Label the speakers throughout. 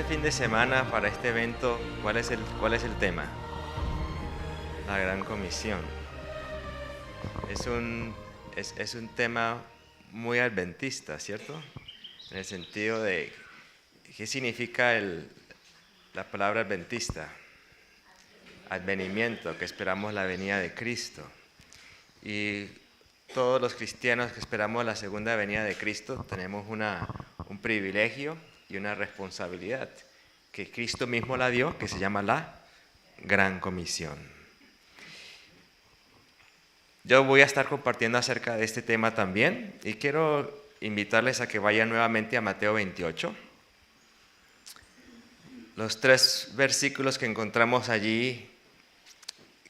Speaker 1: fin de semana para este evento, ¿cuál es el tema? La Gran Comisión. Es un tema muy adventista, ¿cierto? En el sentido de, ¿qué significa la palabra adventista? Advenimiento, que esperamos la venida de Cristo. Y todos los cristianos que esperamos la segunda venida de Cristo tenemos un privilegio y una responsabilidad que Cristo mismo la dio, que se llama la Gran Comisión. Yo voy a estar compartiendo acerca de este tema también y quiero invitarles a que vayan nuevamente a Mateo 28. Los 3 versículos que encontramos allí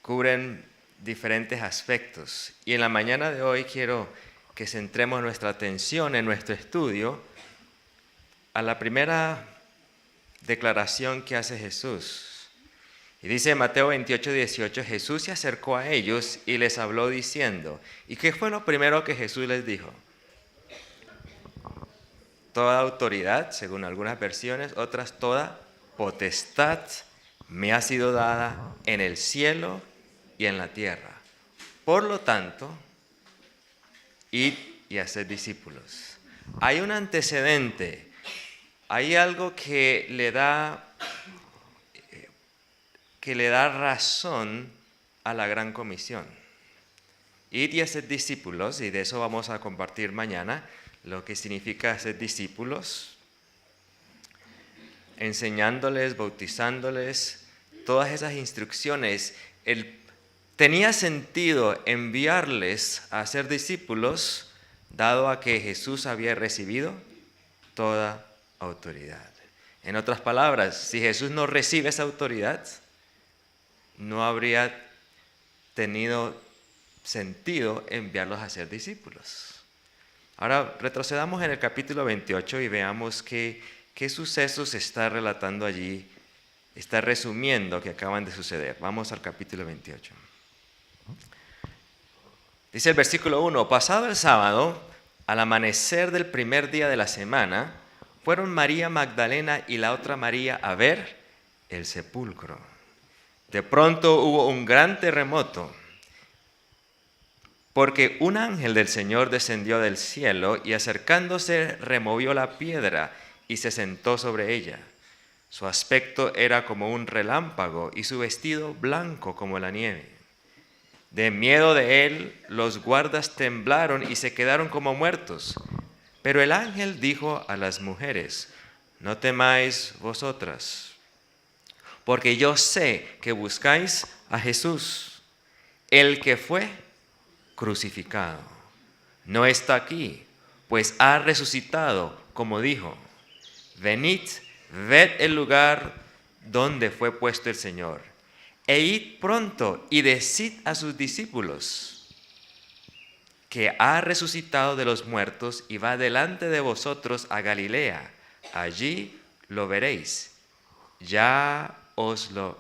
Speaker 1: cubren diferentes aspectos y en la mañana de hoy quiero que centremos nuestra atención en nuestro estudio a la primera declaración que hace Jesús. Y dice Mateo 28, 18, Jesús se acercó a ellos y les habló diciendo, ¿y qué fue lo primero que Jesús les dijo? Toda autoridad, según algunas versiones, otras toda potestad me ha sido dada en el cielo y en la tierra. Por lo tanto, id y haced discípulos. Hay un antecedente, hay algo que le da razón a la Gran Comisión. Id y haced discípulos, y de eso vamos a compartir mañana, lo que significa hacer discípulos, enseñándoles, bautizándoles, todas esas instrucciones. Tenía sentido enviarles a ser discípulos, dado a que Jesús había recibido toda autoridad. En otras palabras, si Jesús no recibe esa autoridad, no habría tenido sentido enviarlos a ser discípulos. Ahora retrocedamos en el capítulo 28 y veamos qué sucesos está relatando allí, está resumiendo que acaban de suceder. Vamos al capítulo 28. Dice el versículo 1, pasado el sábado, al amanecer del primer día de la semana, fueron María Magdalena y la otra María a ver el sepulcro. De pronto hubo un gran terremoto, porque un ángel del Señor descendió del cielo y acercándose removió la piedra y se sentó sobre ella. Su aspecto era como un relámpago y su vestido blanco como la nieve. De miedo de él, los guardas temblaron y se quedaron como muertos. Pero el ángel dijo a las mujeres, no temáis vosotras, porque yo sé que buscáis a Jesús, el que fue crucificado. No está aquí, pues ha resucitado, como dijo. Venid, ved el lugar donde fue puesto el Señor, e id pronto y decid a sus discípulos que ha resucitado de los muertos y va delante de vosotros a Galilea. Allí lo veréis. Ya os lo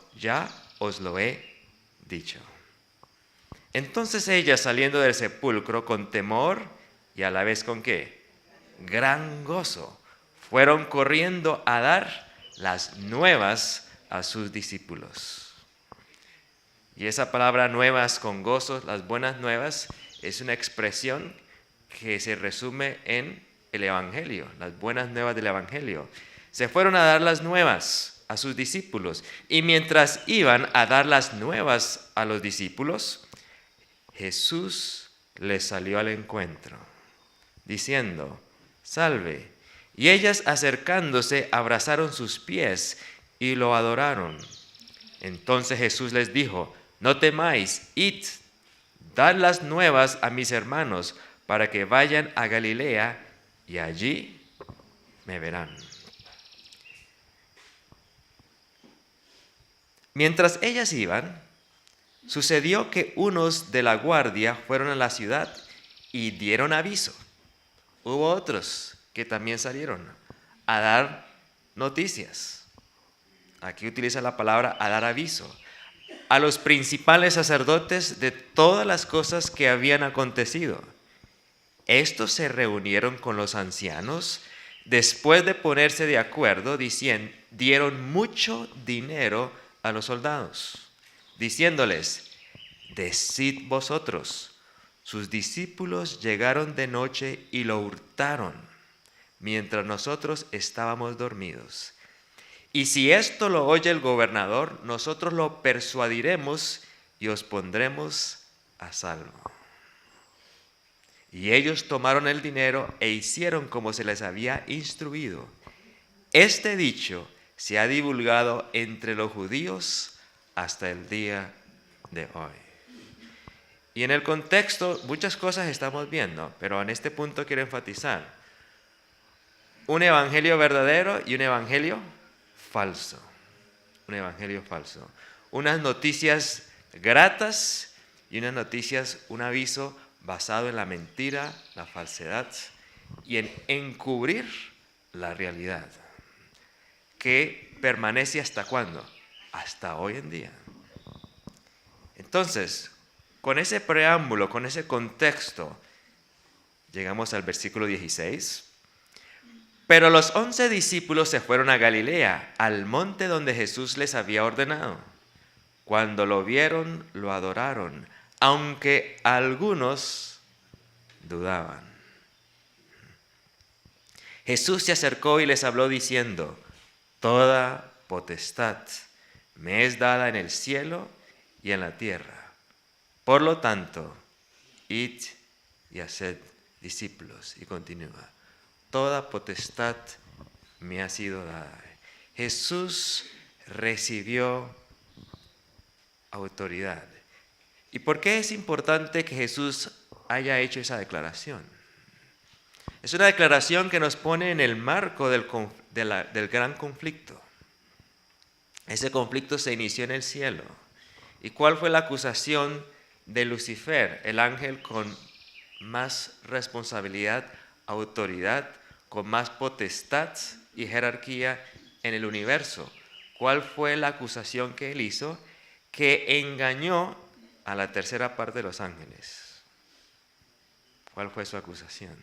Speaker 1: he dicho. Entonces ellas, saliendo del sepulcro con temor y a la vez con ¿qué? Gran gozo, fueron corriendo a dar las nuevas a sus discípulos. Y esa palabra nuevas con gozo, las buenas nuevas, es una expresión que se resume en el Evangelio, las buenas nuevas del Evangelio. Se fueron a dar las nuevas a sus discípulos. Y mientras iban a dar las nuevas a los discípulos, Jesús les salió al encuentro, diciendo, salve. Y ellas acercándose abrazaron sus pies y lo adoraron. Entonces Jesús les dijo, no temáis, id, dad las nuevas a mis hermanos para que vayan a Galilea y allí me verán. Mientras ellas iban, sucedió que unos de la guardia fueron a la ciudad y dieron aviso. Hubo otros que también salieron a dar noticias. Aquí utiliza la palabra a dar aviso. A los principales sacerdotes de todas las cosas que habían acontecido. Estos se reunieron con los ancianos después de ponerse de acuerdo, diciendo, dieron mucho dinero a los soldados, diciéndoles: decid vosotros, sus discípulos llegaron de noche y lo hurtaron, mientras nosotros estábamos dormidos. Y si esto lo oye el gobernador, nosotros lo persuadiremos y os pondremos a salvo. Y ellos tomaron el dinero e hicieron como se les había instruido. Este dicho se ha divulgado entre los judíos hasta el día de hoy. Y en el contexto muchas cosas estamos viendo, pero en este punto quiero enfatizar un evangelio verdadero y un evangelio falso. Un evangelio falso. Unas noticias gratas y unas noticias, un aviso basado en la mentira, la falsedad y en encubrir la realidad. Que permanece ¿hasta cuándo? Hasta hoy en día. Entonces, con ese preámbulo, con ese contexto, llegamos al versículo 16. Pero los 11 discípulos se fueron a Galilea, al monte donde Jesús les había ordenado. Cuando lo vieron, lo adoraron, aunque algunos dudaban. Jesús se acercó y les habló diciendo: toda potestad me es dada en el cielo y en la tierra. Por lo tanto, id y haced discípulos. Y continúa: toda potestad me ha sido dada. Jesús recibió autoridad. ¿Y por qué es importante que Jesús haya hecho esa declaración? Es una declaración que nos pone en el marco del gran conflicto. Ese conflicto se inició en el cielo. ¿Y cuál fue la acusación de Lucifer, el ángel con más responsabilidad, autoridad, con más potestad y jerarquía en el universo? ¿Cuál fue la acusación que él hizo? Que engañó a la tercera parte de los ángeles. ¿Cuál fue su acusación?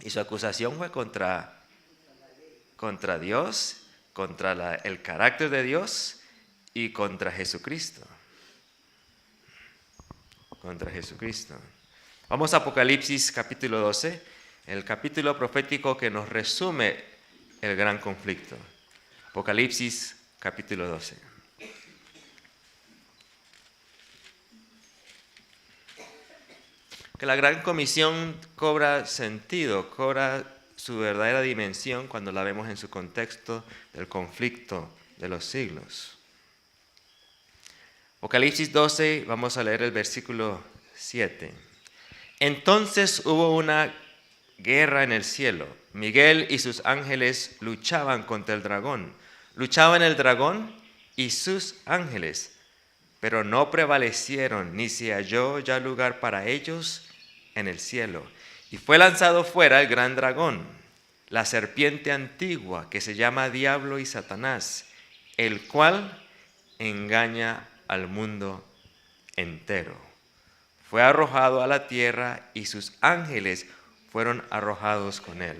Speaker 1: Y su acusación fue contra Dios, contra el carácter de Dios y contra Jesucristo. Contra Jesucristo. Vamos a Apocalipsis capítulo 12, el capítulo profético que nos resume el gran conflicto. Apocalipsis capítulo 12. Que la gran comisión cobra sentido, cobra su verdadera dimensión cuando la vemos en su contexto del conflicto de los siglos. Apocalipsis 12, vamos a leer el versículo 7. Entonces hubo una guerra en el cielo. Miguel y sus ángeles luchaban contra el dragón. Luchaban el dragón y sus ángeles, pero no prevalecieron, ni se halló ya lugar para ellos en el cielo. Y fue lanzado fuera el gran dragón, la serpiente antigua, que se llama Diablo y Satanás, el cual engaña al mundo entero. Fue arrojado a la tierra y sus ángeles fueron arrojados con él.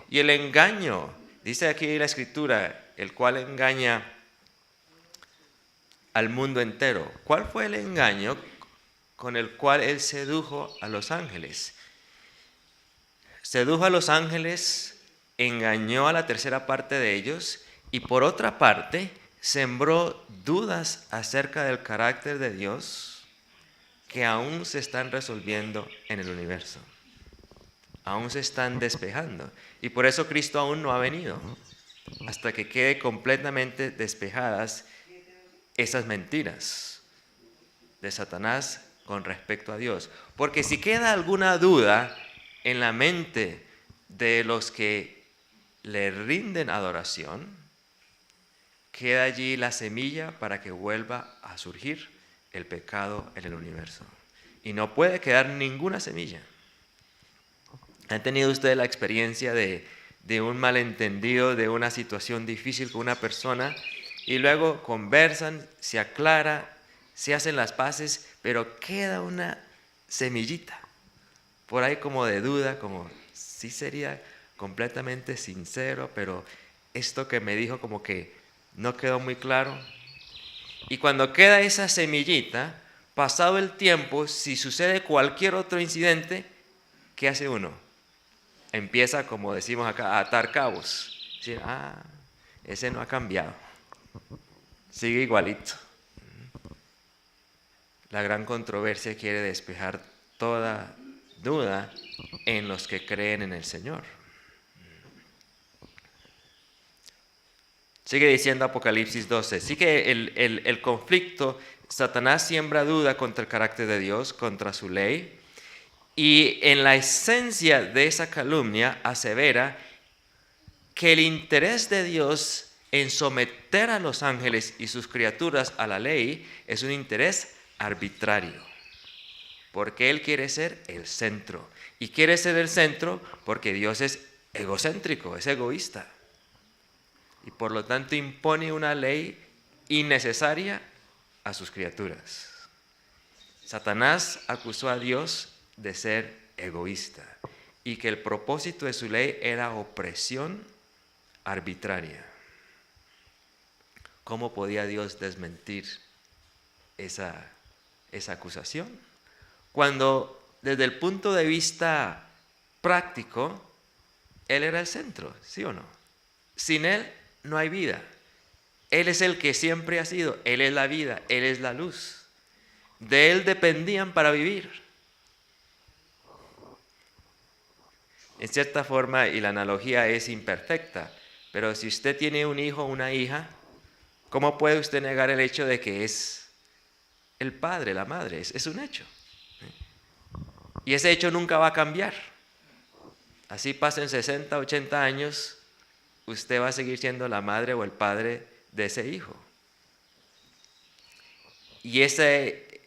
Speaker 1: Y el engaño, dice aquí la escritura, el cual engaña al mundo entero. ¿Cuál fue el engaño con el cual él sedujo a los ángeles? Sedujo a los ángeles, engañó a la tercera parte de ellos y por otra parte sembró dudas acerca del carácter de Dios que aún se están resolviendo en el universo. Aún se están despejando. Y por eso Cristo aún no ha venido, hasta que quede completamente despejadas esas mentiras de Satanás con respecto a Dios. Porque si queda alguna duda en la mente de los que le rinden adoración, queda allí la semilla para que vuelva a surgir el pecado en el universo. Y no puede quedar ninguna semilla. ¿Han tenido ustedes la experiencia de un malentendido, de una situación difícil con una persona y luego conversan, se aclara, se hacen las paces, pero queda una semillita por ahí como de duda, como sí sería completamente sincero, pero esto que me dijo como que no quedó muy claro. Y cuando queda esa semillita, pasado el tiempo, si sucede cualquier otro incidente, ¿qué hace uno? Empieza, como decimos acá, a atar cabos. Decir, ese no ha cambiado, sigue igualito. La gran controversia quiere despejar toda duda en los que creen en el Señor. Sigue diciendo Apocalipsis 12. Sí que el conflicto, Satanás siembra duda contra el carácter de Dios, contra su ley, y en la esencia de esa calumnia asevera que el interés de Dios en someter a los ángeles y sus criaturas a la ley es un interés arbitrario, porque Él quiere ser el centro, y quiere ser el centro porque Dios es egocéntrico, es egoísta, y por lo tanto impone una ley innecesaria a sus criaturas. Satanás acusó a Dios de ser egoísta y que el propósito de su ley era opresión arbitraria. ¿Cómo podía Dios desmentir esa acusación? Cuando desde el punto de vista práctico, Él era el centro, ¿sí o no? Sin Él no hay vida. Él es el que siempre ha sido, Él es la vida, Él es la luz. De Él dependían para vivir. En cierta forma, y la analogía es imperfecta, pero si usted tiene un hijo o una hija, ¿cómo puede usted negar el hecho de que es el padre, la madre? Es un hecho. Y ese hecho nunca va a cambiar. Así pasen 60, 80 años, usted va a seguir siendo la madre o el padre de ese hijo. Y ese,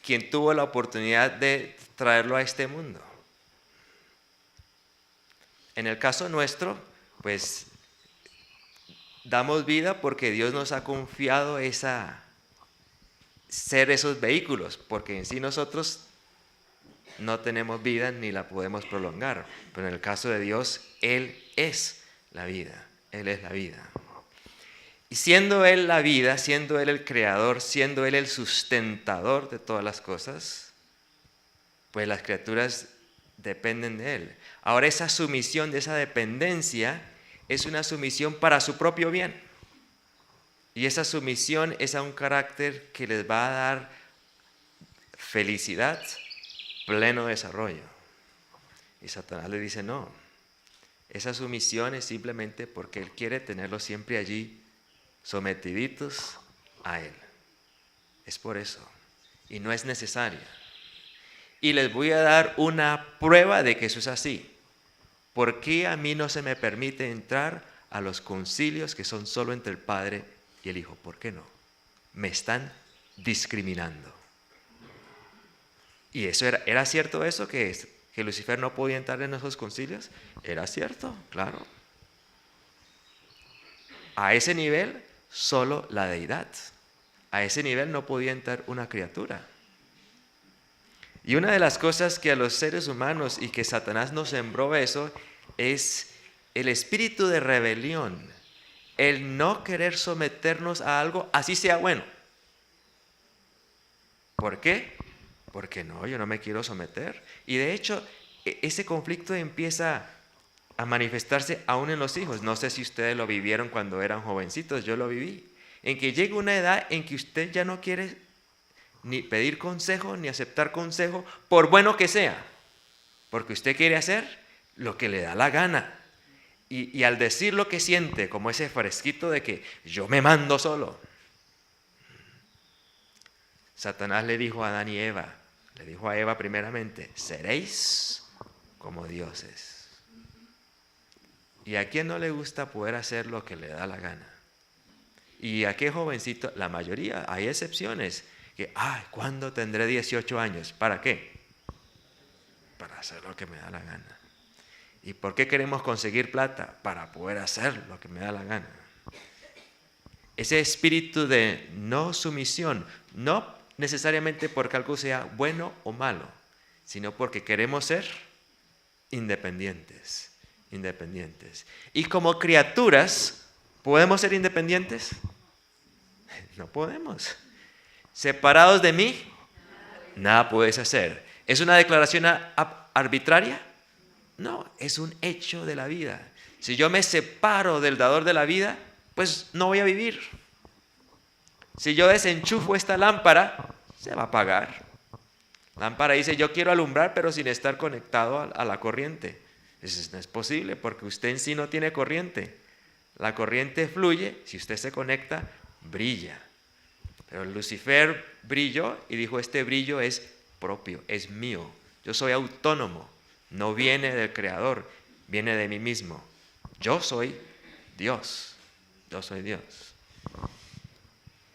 Speaker 1: quien tuvo la oportunidad de traerlo a este mundo. En el caso nuestro, pues damos vida porque Dios nos ha confiado ser esos vehículos, porque en sí nosotros no tenemos vida ni la podemos prolongar, pero en el caso de Dios, Él es la vida, Él es la vida. Y siendo Él la vida, siendo Él el creador, siendo Él el sustentador de todas las cosas, pues las criaturas dependen de Él. Ahora esa sumisión de esa dependencia es una sumisión para su propio bien. Y esa sumisión es a un carácter que les va a dar felicidad, pleno desarrollo. Y Satanás le dice no, esa sumisión es simplemente porque Él quiere tenerlos siempre allí sometiditos a Él. Es por eso. Y no es necesaria. Y les voy a dar una prueba de que eso es así. ¿Por qué a mí no se me permite entrar a los concilios que son solo entre el Padre y el Hijo? ¿Por qué no? Me están discriminando. ¿Y eso era cierto eso que Lucifer no podía entrar en esos concilios? Era cierto, claro. A ese nivel, solo la deidad. A ese nivel no podía entrar una criatura. Y una de las cosas que a los seres humanos y que Satanás nos sembró eso es el espíritu de rebelión, el no querer someternos a algo así sea bueno. ¿Por qué? Porque no, yo no me quiero someter. Y de hecho, ese conflicto empieza a manifestarse aún en los hijos. No sé si ustedes lo vivieron cuando eran jovencitos, yo lo viví. En que llega una edad en que usted ya no quiere ni pedir consejo, ni aceptar consejo, por bueno que sea. Porque usted quiere hacer lo que le da la gana. Y al decir lo que siente, como ese fresquito de que yo me mando solo. Satanás le dijo a Adán y Eva, le dijo a Eva primeramente, seréis como dioses. ¿Y a quién no le gusta poder hacer lo que le da la gana? ¿Y a qué jovencito? La mayoría, hay excepciones. Que, ¿cuándo tendré 18 años? ¿Para qué? Para hacer lo que me da la gana. ¿Y por qué queremos conseguir plata? Para poder hacer lo que me da la gana. Ese espíritu de no sumisión, no necesariamente porque algo sea bueno o malo, sino porque queremos ser independientes. independientes. Y como criaturas, ¿podemos ser independientes? No podemos. ¿Separados de mí? Nada puedes hacer. ¿Es una declaración arbitraria? No, es un hecho de la vida. Si yo me separo del dador de la vida, pues no voy a vivir. Si yo desenchufo esta lámpara, se va a apagar. La lámpara dice, yo quiero alumbrar, pero sin estar conectado a la corriente. Eso no es posible, porque usted en sí no tiene corriente. La corriente fluye, si usted se conecta, brilla. Pero Lucifer brilló y dijo, este brillo es propio, es mío. Yo soy autónomo, no viene del Creador, viene de mí mismo. Yo soy Dios, yo soy Dios.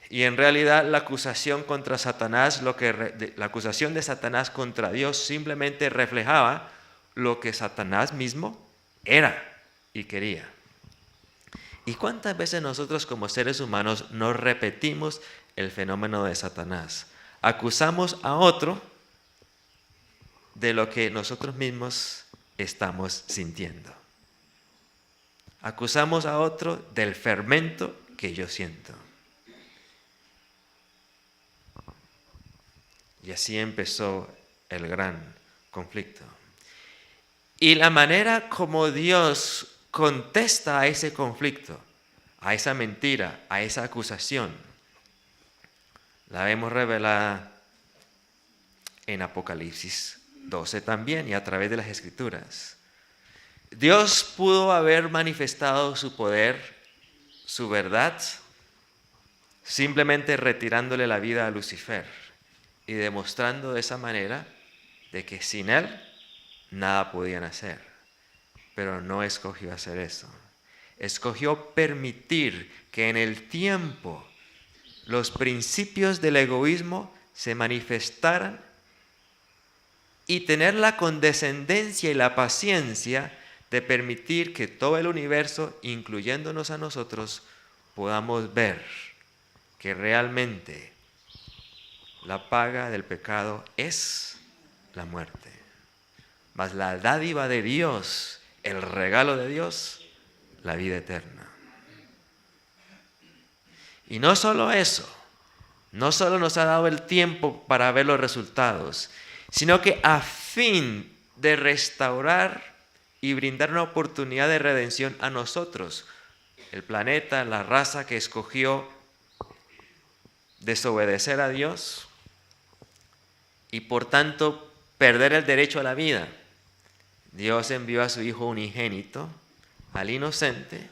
Speaker 1: Y en realidad la acusación contra Satanás, la acusación de Satanás contra Dios simplemente reflejaba lo que Satanás mismo era y quería. ¿Y cuántas veces nosotros como seres humanos nos repetimos el fenómeno de Satanás? Acusamos a otro de lo que nosotros mismos estamos sintiendo. Acusamos a otro del fermento que yo siento. Y así empezó el gran conflicto. Y la manera como Dios contesta a ese conflicto, a esa mentira, a esa acusación, la vemos revelada en Apocalipsis 12 también y a través de las Escrituras. Dios pudo haber manifestado su poder, su verdad, simplemente retirándole la vida a Lucifer y demostrando de esa manera de que sin él nada podían hacer. Pero no escogió hacer eso. Escogió permitir que en el tiempo los principios del egoísmo se manifestaran y tener la condescendencia y la paciencia de permitir que todo el universo, incluyéndonos a nosotros, podamos ver que realmente la paga del pecado es la muerte. Mas la dádiva de Dios, el regalo de Dios, la vida eterna. Y no solo eso, no solo nos ha dado el tiempo para ver los resultados, sino que a fin de restaurar y brindar una oportunidad de redención a nosotros, el planeta, la raza que escogió desobedecer a Dios y por tanto perder el derecho a la vida. Dios envió a su Hijo unigénito, al inocente,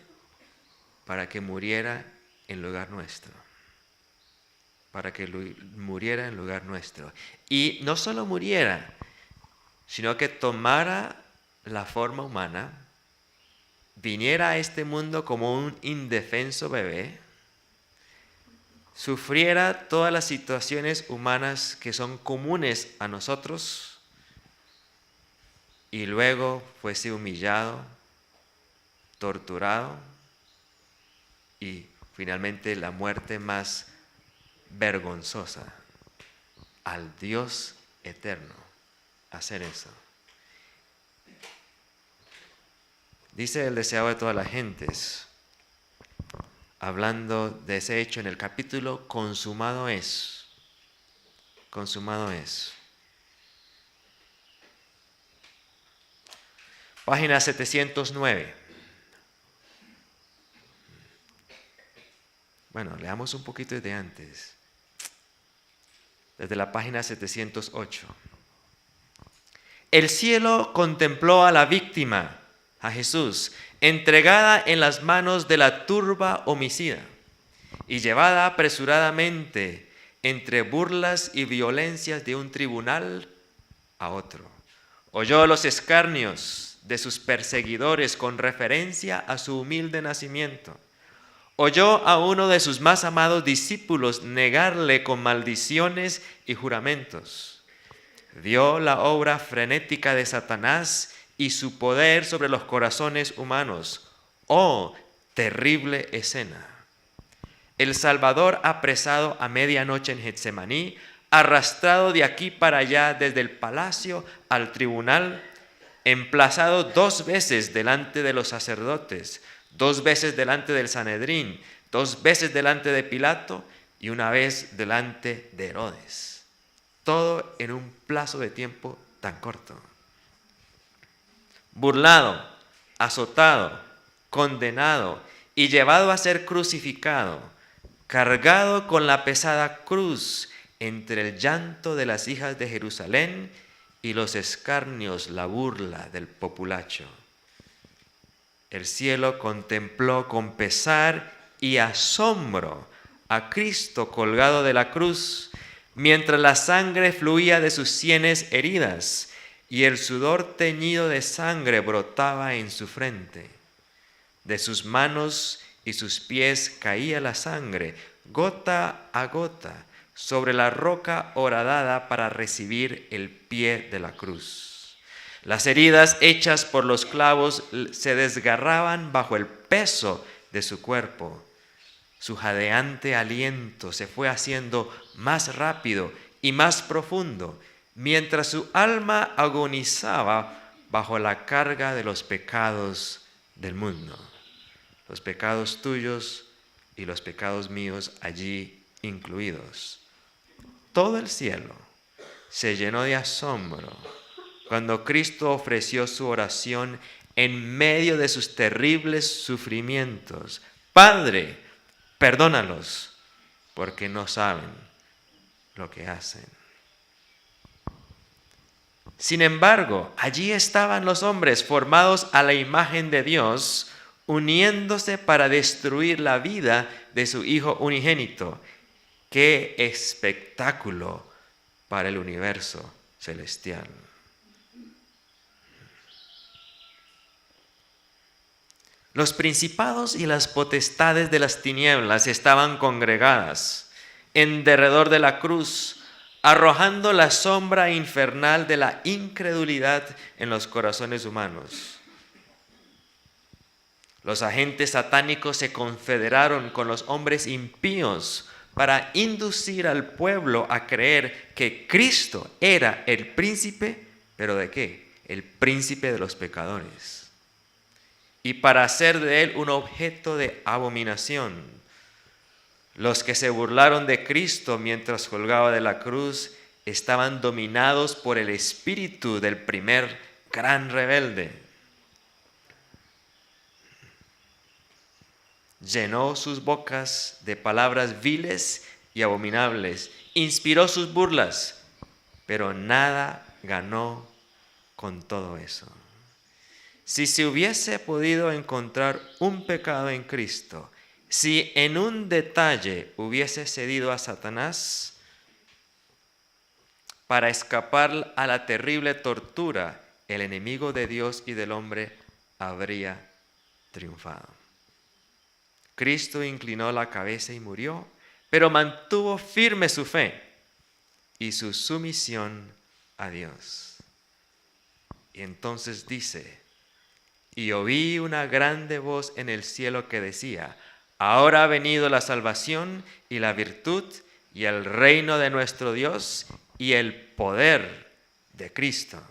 Speaker 1: para que muriera en lugar nuestro. Para que muriera en lugar nuestro. Y no solo muriera, sino que tomara la forma humana, viniera a este mundo como un indefenso bebé, sufriera todas las situaciones humanas que son comunes a nosotros, y luego fuese humillado, torturado y finalmente la muerte más vergonzosa al Dios eterno hacer eso. Dice el deseado de todas las gentes, hablando de ese hecho en el capítulo, consumado es. Consumado es. Página 709. Bueno, leamos un poquito de antes. Desde la página 708. El cielo contempló a la víctima, a Jesús, entregada en las manos de la turba homicida y llevada apresuradamente entre burlas y violencias de un tribunal a otro. Oyó los escarnios de sus perseguidores con referencia a su humilde nacimiento. Oyó a uno de sus más amados discípulos negarle con maldiciones y juramentos. Vio la obra frenética de Satanás y su poder sobre los corazones humanos. ¡Oh, terrible escena! El Salvador apresado a medianoche en Getsemaní, arrastrado de aquí para allá desde el palacio al tribunal, emplazado 2 veces delante de los sacerdotes, 2 veces delante del Sanedrín, 2 veces delante de Pilato y 1 vez delante de Herodes. Todo en un plazo de tiempo tan corto. Burlado, azotado, condenado y llevado a ser crucificado, cargado con la pesada cruz entre el llanto de las hijas de Jerusalén y los escarnios, la burla del populacho. El cielo contempló con pesar y asombro a Cristo colgado de la cruz, mientras la sangre fluía de sus sienes heridas y el sudor teñido de sangre brotaba en su frente. De sus manos y sus pies caía la sangre, gota a gota, sobre la roca horadada para recibir el pie de la cruz. Las heridas hechas por los clavos se desgarraban bajo el peso de su cuerpo. Su jadeante aliento se fue haciendo más rápido y más profundo, mientras su alma agonizaba bajo la carga de los pecados del mundo. Los pecados tuyos y los pecados míos allí incluidos. Todo el cielo se llenó de asombro cuando Cristo ofreció su oración en medio de sus terribles sufrimientos. Padre, perdónalos, porque no saben lo que hacen. Sin embargo, allí estaban los hombres formados a la imagen de Dios, uniéndose para destruir la vida de su Hijo unigénito. ¡Qué espectáculo para el universo celestial! Los principados y las potestades de las tinieblas estaban congregadas en derredor de la cruz, arrojando la sombra infernal de la incredulidad en los corazones humanos. Los agentes satánicos se confederaron con los hombres impíos para inducir al pueblo a creer que Cristo era el príncipe, ¿pero de qué? El príncipe de los pecadores. Y para hacer de él un objeto de abominación. Los que se burlaron de Cristo mientras colgaba de la cruz estaban dominados por el espíritu del primer gran rebelde. Llenó sus bocas de palabras viles y abominables, inspiró sus burlas, pero nada ganó con todo eso. Si se hubiese podido encontrar un pecado en Cristo, si en un detalle hubiese cedido a Satanás para escapar a la terrible tortura, el enemigo de Dios y del hombre habría triunfado. Cristo inclinó la cabeza y murió, pero mantuvo firme su fe y su sumisión a Dios. Y entonces dice: y oí una grande voz en el cielo que decía: ahora ha venido la salvación y la virtud y el reino de nuestro Dios y el poder de Cristo,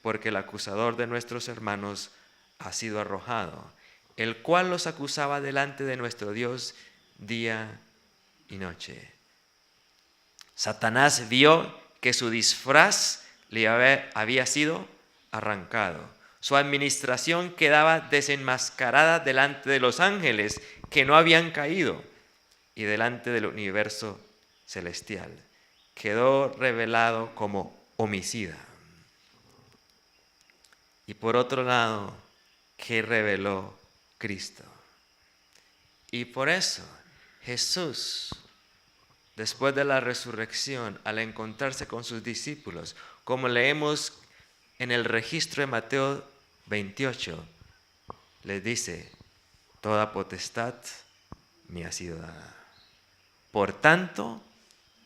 Speaker 1: porque el acusador de nuestros hermanos ha sido arrojado, el cual los acusaba delante de nuestro Dios día y noche. Satanás vio que su disfraz le había sido arrancado. Su administración quedaba desenmascarada delante de los ángeles que no habían caído y delante del universo celestial. Quedó revelado como homicida. Y por otro lado, ¿qué reveló Cristo? Y por eso Jesús, después de la resurrección, al encontrarse con sus discípulos, como leemos en el registro de Mateo 28, les dice: toda potestad me ha sido dada. Por tanto,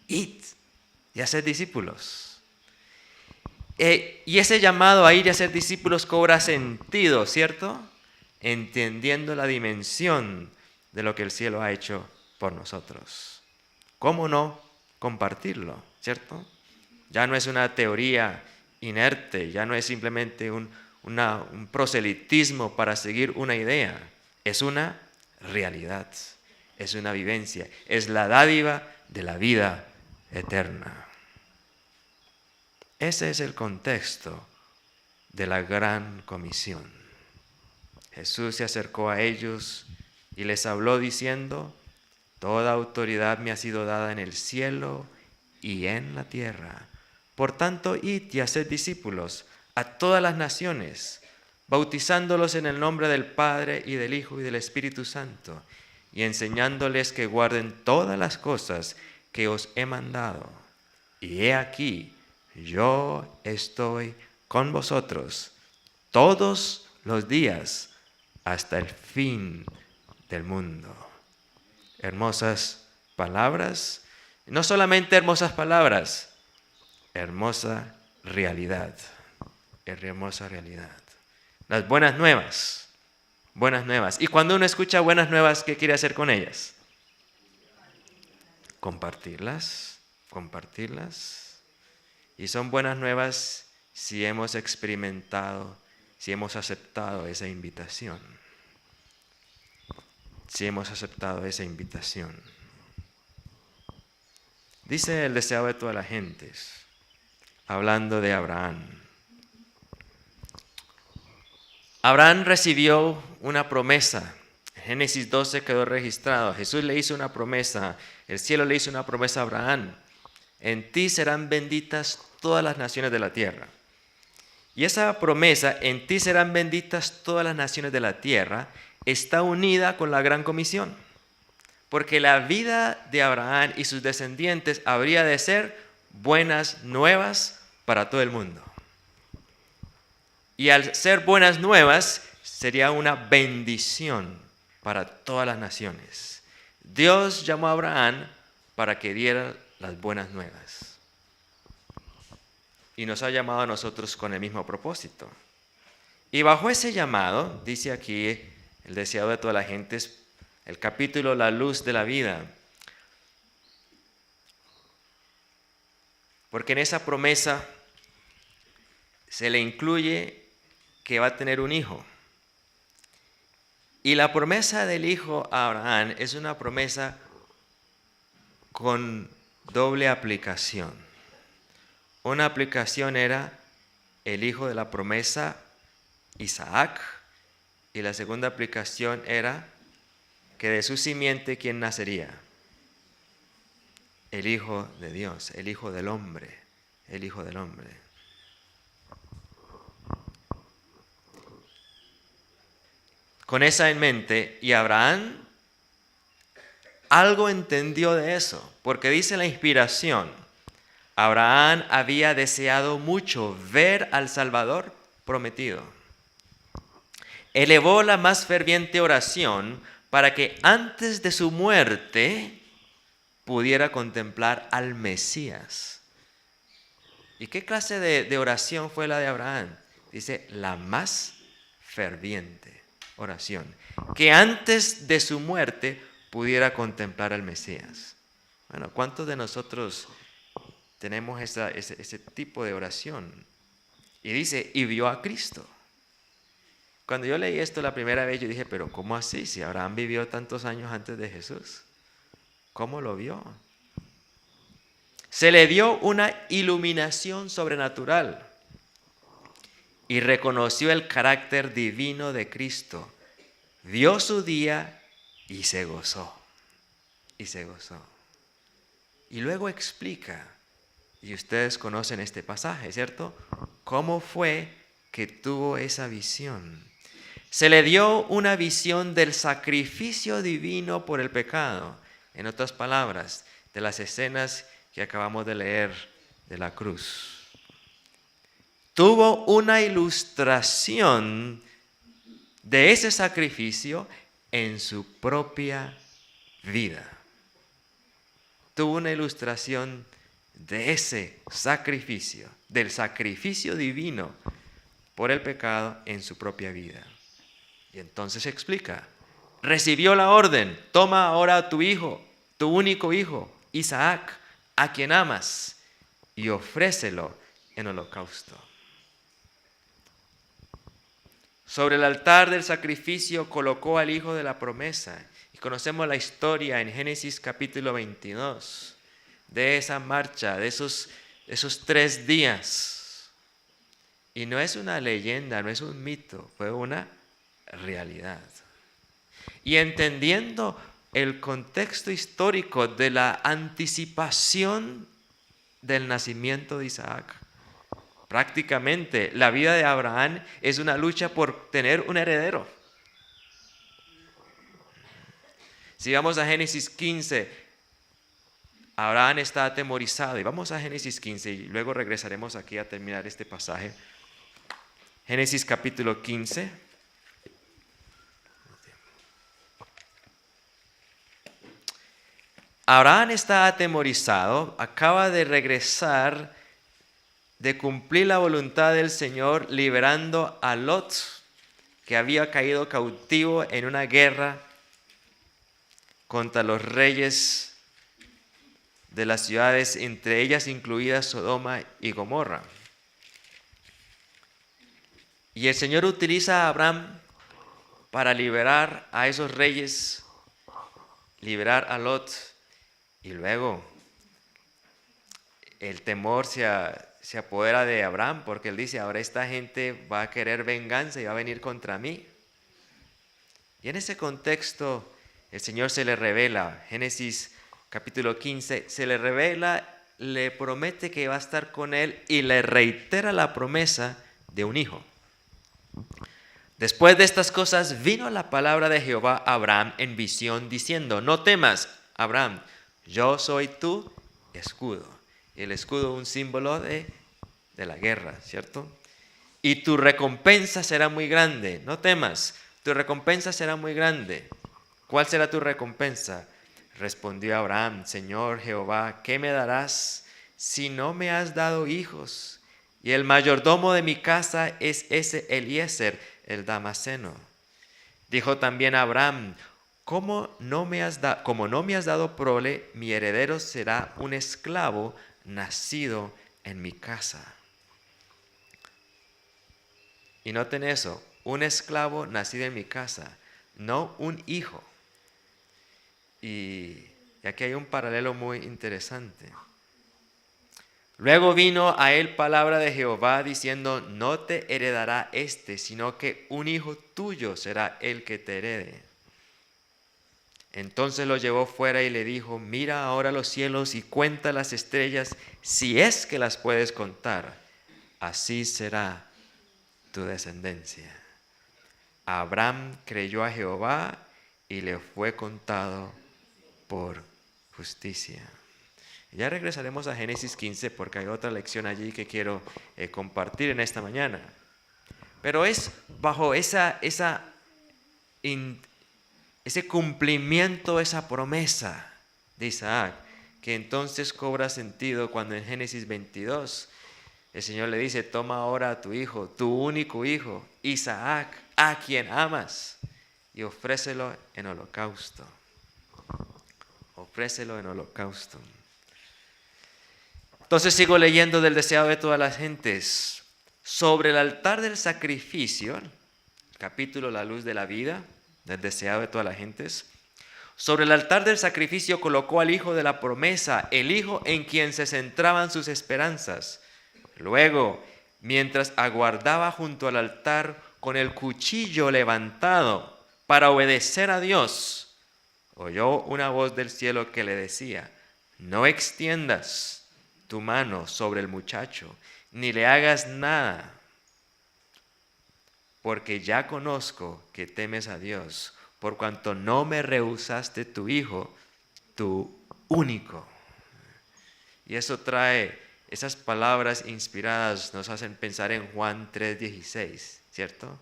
Speaker 1: id y haced discípulos. Y ese llamado a ir y a ser discípulos cobra sentido, ¿cierto? Entendiendo la dimensión de lo que el cielo ha hecho por nosotros. ¿Cómo no compartirlo, cierto? Ya no es una teoría inerte, ya no es simplemente un proselitismo para seguir una idea, es una realidad, es una vivencia, es la dádiva de la vida eterna. Ese es el contexto de la gran comisión. Jesús se acercó a ellos y les habló diciendo: toda autoridad me ha sido dada en el cielo y en la tierra. Por tanto, id y haced discípulos a todas las naciones, bautizándolos en el nombre del Padre y del Hijo y del Espíritu Santo, y enseñándoles que guarden todas las cosas que os he mandado. Y he aquí, yo estoy con vosotros todos los días hasta el fin del mundo. Hermosas palabras, no solamente hermosas palabras, hermosa realidad, hermosa realidad. Las buenas nuevas, buenas nuevas. Y cuando uno escucha buenas nuevas, ¿qué quiere hacer con ellas? Compartirlas, compartirlas. Y son buenas nuevas si hemos experimentado, si hemos aceptado esa invitación. Si hemos aceptado esa invitación. Dice el deseado de todas las gentes, hablando de Abraham. Abraham recibió una promesa. En Génesis 12 quedó registrado. Jesús le hizo una promesa. El cielo le hizo una promesa a Abraham. En ti serán benditas todas las naciones de la tierra. Y esa promesa, en ti serán benditas todas las naciones de la tierra, está unida con la gran comisión. Porque la vida de Abraham y sus descendientes habría de ser buenas nuevas para todo el mundo. Y al ser buenas nuevas, sería una bendición para todas las naciones. Dios llamó a Abraham para que diera las buenas nuevas. Y nos ha llamado a nosotros con el mismo propósito. Y bajo ese llamado, dice aquí el deseado de toda la gente, el capítulo La luz de la vida. Porque en esa promesa se le incluye que va a tener un hijo. Y la promesa del hijo a Abraham es una promesa con doble aplicación. Una aplicación era el hijo de la promesa, Isaac, y la segunda aplicación era que de su simiente, ¿quién nacería? El Hijo de Dios, el Hijo del hombre, el Hijo del hombre. Con esa en mente, y Abraham algo entendió de eso, porque dice la inspiración, Abraham había deseado mucho ver al Salvador prometido. Elevó la más ferviente oración para que antes de su muerte pudiera contemplar al Mesías. ¿Y qué clase de oración fue la de Abraham? Dice, la más ferviente oración, que antes de su muerte pudiera contemplar al Mesías. Bueno, ¿cuántos de nosotros tenemos ese tipo de oración? Y dice, y vio a Cristo. Cuando yo leí esto la primera vez, yo dije, pero ¿cómo así? Si Abraham vivió tantos años antes de Jesús, ¿cómo lo vio? Se le dio una iluminación sobrenatural y reconoció el carácter divino de Cristo. Vio su día y se gozó. Y se gozó. Y luego explica, y ustedes conocen este pasaje, ¿cierto? ¿Cómo fue que tuvo esa visión? Se le dio una visión del sacrificio divino por el pecado. En otras palabras, de las escenas que acabamos de leer de la cruz. Tuvo una ilustración de ese sacrificio en su propia vida. Tuvo una ilustración de ese sacrificio, del sacrificio divino por el pecado en su propia vida. Y entonces explica, recibió la orden, toma ahora a tu hijo, tu único hijo, Isaac, a quien amas, y ofrécelo en holocausto. Sobre el altar del sacrificio colocó al hijo de la promesa. Y conocemos la historia en Génesis capítulo 22, de esa marcha, de esos 3 días. Y no es una leyenda, no es un mito, fue una realidad. Y entendiendo el contexto histórico de la anticipación del nacimiento de Isaac, prácticamente la vida de Abraham es una lucha por tener un heredero. Si vamos a Génesis 15, Abraham está atemorizado. Y vamos a Génesis 15 y luego regresaremos aquí a terminar este pasaje. Génesis capítulo 15. Abraham está atemorizado, acaba de regresar de cumplir la voluntad del Señor liberando a Lot, que había caído cautivo en una guerra contra los reyes de las ciudades, entre ellas incluidas Sodoma y Gomorra. Y el Señor utiliza a Abraham para liberar a esos reyes, liberar a Lot, y luego el temor se apodera de Abraham, porque él dice, ahora esta gente va a querer venganza y va a venir contra mí. Y en ese contexto el Señor se le revela, Génesis capítulo 15, se le revela, le promete que va a estar con él y le reitera la promesa de un hijo. Después de estas cosas vino la palabra de Jehová a Abraham en visión diciendo, no temas, Abraham, yo soy tu escudo. Y el escudo, un símbolo de la guerra, ¿cierto? Y tu recompensa será muy grande. No temas, tu recompensa será muy grande. ¿Cuál será tu recompensa? Respondió Abraham, Señor Jehová, ¿qué me darás si no me has dado hijos? Y el mayordomo de mi casa es ese Eliezer, el Damaseno. Dijo también Abraham, como no me has dado prole, mi heredero será un esclavo nacido en mi casa. Y noten eso, un esclavo nacido en mi casa, no un hijo. Y aquí hay un paralelo muy interesante. Luego vino a él palabra de Jehová diciendo, no te heredará sino que un hijo tuyo será el que te herede. Entonces lo llevó fuera y le dijo, mira ahora los cielos y cuenta las estrellas, si es que las puedes contar. Así será tu descendencia. Abraham creyó a Jehová y le fue contado por justicia. Ya regresaremos a Génesis 15 porque hay otra lección allí que quiero compartir en esta mañana. Pero es bajo ese cumplimiento, esa promesa de Isaac, que entonces cobra sentido cuando en Génesis 22 el Señor le dice, toma ahora a tu hijo, tu único hijo, Isaac, a quien amas, y ofrécelo en holocausto. Ofrécelo en holocausto. Entonces sigo leyendo del deseado de todas las gentes. Sobre el altar del sacrificio, capítulo La luz de la vida, del deseado de todas las gentes. Sobre el altar del sacrificio colocó al hijo de la promesa, el hijo en quien se centraban sus esperanzas. Luego, mientras aguardaba junto al altar con el cuchillo levantado para obedecer a Dios, oyó una voz del cielo que le decía, no extiendas tu mano sobre el muchacho, ni le hagas nada, porque ya conozco que temes a Dios, por cuanto no me rehusaste tu hijo, tu único. Y eso trae, esas palabras inspiradas nos hacen pensar en Juan 3:16, ¿cierto?